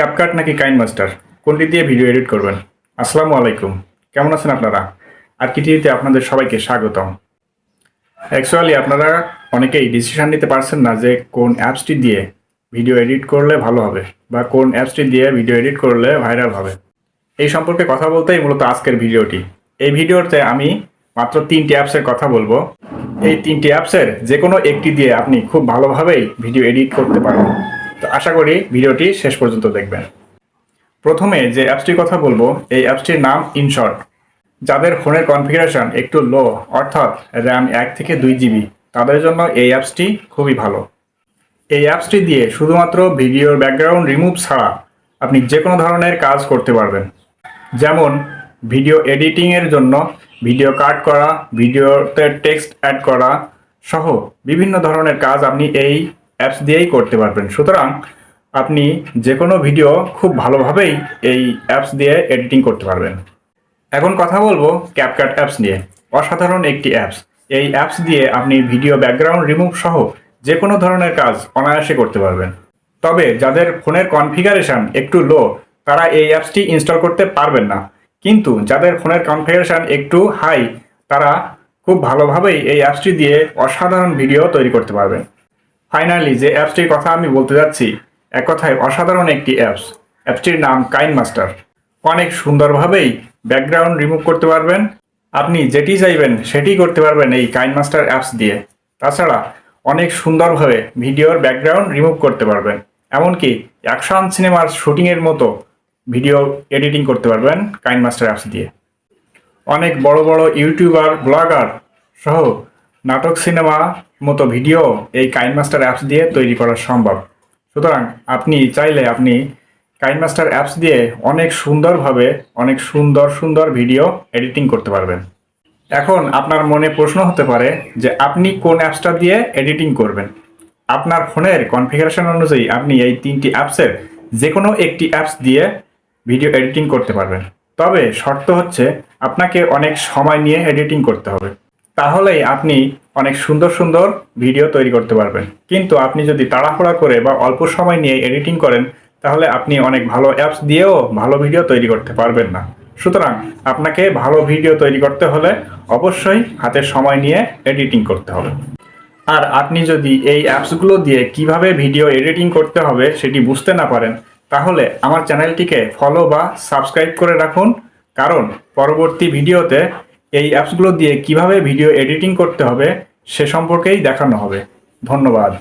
CapCut নাকি KineMaster কোনটি দিয়ে ভিডিও এডিট করবেন? আসসালামু আলাইকুম, কেমন আছেন আপনারা? আরকিটিভিতে আপনাদের সবাইকে স্বাগতম। অ্যাকচুয়ালি আপনারা অনেকেই ডিসিশন নিতে পারছেন না যে কোন অ্যাপসটি দিয়ে ভিডিও এডিট করলে ভালো হবে বা কোন অ্যাপসটি দিয়ে ভিডিও এডিট করলে ভাইরাল হবে। এই সম্পর্কে কথা বলতেই মূলত আজকের ভিডিওটি। এই ভিডিওতে আমি মাত্র 3টি অ্যাপসের কথা বলবো। এই 3টি অ্যাপসের যে কোনো একটি দিয়ে আপনি খুব ভালোভাবেই ভিডিও এডিট করতে পারবেন। তো আশা করি ভিডিওটি শেষ পর্যন্ত দেখবেন। প্রথমে যে অ্যাপসটির কথা বলবো এই অ্যাপসটির নাম ইনশর্ট। যাদের ফোনের কনফিগারেশন একটু লো অর্থাৎ র্যাম 1 থেকে 2 জিবি তাদের জন্য এই অ্যাপসটি খুবই ভালো। এই অ্যাপসটি দিয়ে শুধুমাত্র ভিডিওর ব্যাকগ্রাউন্ড রিমুভ ছাড়া আপনি যে কোনো ধরনের কাজ করতে পারবেন, যেমন ভিডিও এডিটিংয়ের জন্য ভিডিও কাট করা, ভিডিওতে টেক্সট অ্যাড করা সহ বিভিন্ন ধরনের কাজ আপনি এই অ্যাপস দিয়েই করতে পারবেন। সুতরাং আপনি যে কোনো ভিডিও খুব ভালোভাবেই এই অ্যাপস দিয়ে এডিটিং করতে পারবেন। এখন কথা বলবো ক্যাপকাট অ্যাপস নিয়ে। অসাধারণ একটি অ্যাপস। এই অ্যাপস দিয়ে আপনি ভিডিও ব্যাকগ্রাউন্ড রিমুভ সহ যে কোনো ধরনের কাজ অনায়াসে করতে পারবেন। তবে যাদের ফোনের কনফিগারেশন একটু লো তারা এই অ্যাপসটি ইনস্টল করতে পারবেন না, কিন্তু যাদের ফোনের কনফিগারেশন একটু হাই তারা খুব ভালোভাবেই এই অ্যাপসটি দিয়ে অসাধারণ ভিডিও তৈরি করতে পারবেন। ফাইনালি যে অ্যাপসটির কথা আমি বলতে যাচ্ছি এক কথায় অসাধারণ একটি অ্যাপস। অ্যাপসটির নাম কাইনমাস্টার। অনেক সুন্দরভাবেই ব্যাকগ্রাউন্ড রিমুভ করতে পারবেন। আপনি যেটি চাইবেন সেটি করতে পারবেন এই কাইনমাস্টার অ্যাপস দিয়ে। তাছাড়া অনেক সুন্দরভাবে ভিডিওর ব্যাকগ্রাউন্ড রিমুভ করতে পারবেন, এমনকি অ্যাকশন সিনেমার শুটিংয়ের মতো ভিডিও এডিটিং করতে পারবেন কাইনমাস্টার অ্যাপস দিয়ে। অনেক বড় বড় ইউটিউবার, ব্লগার সহ নাটক, সিনেমা মতো ভিডিও এই কাইনমাস্টার অ্যাপস দিয়ে তৈরি করা সম্ভব। সুতরাং আপনি চাইলে আপনি কাইনমাস্টার অ্যাপস দিয়ে অনেক সুন্দরভাবে অনেক সুন্দর ভিডিও এডিটিং করতে পারবেন। এখন আপনার মনে প্রশ্ন হতে পারে যে আপনি কোন অ্যাপসটা দিয়ে এডিটিং করবেন। আপনার ফোনের কনফিগারেশন অনুযায়ী আপনি এই 3টি অ্যাপসের যে কোনো একটি অ্যাপস দিয়ে ভিডিও এডিটিং করতে পারবেন। তবে শর্ত হচ্ছে আপনাকে অনেক সময় নিয়ে এডিটিং করতে হবে, তাহলেই আপনি অনেক সুন্দর ভিডিও তৈরি করতে পারবেন। কিন্তু আপনি যদি তাড়াহুড়া করে বা অল্প সময় নিয়ে এডিটিং করেন তাহলে আপনি অনেক ভালো অ্যাপস দিয়েও ভালো ভিডিও তৈরি করতে পারবেন না। সুতরাং আপনাকে ভালো ভিডিও তৈরি করতে হলে অবশ্যই হাতে সময় নিয়ে এডিটিং করতে হবে। আর আপনি যদি এই অ্যাপসগুলো দিয়ে কিভাবে ভিডিও এডিটিং করতে হবে সেটি বুঝতে না পারেন তাহলে আমার চ্যানেলটিকে ফলো বা সাবস্ক্রাইব করে রাখুন, কারণ পরবর্তী ভিডিওতে এই অ্যাপসগুলো দিয়ে কিভাবে ভিডিও এডিটিং করতে হবে সে সম্পর্কেই দেখানো হবে। ধন্যবাদ।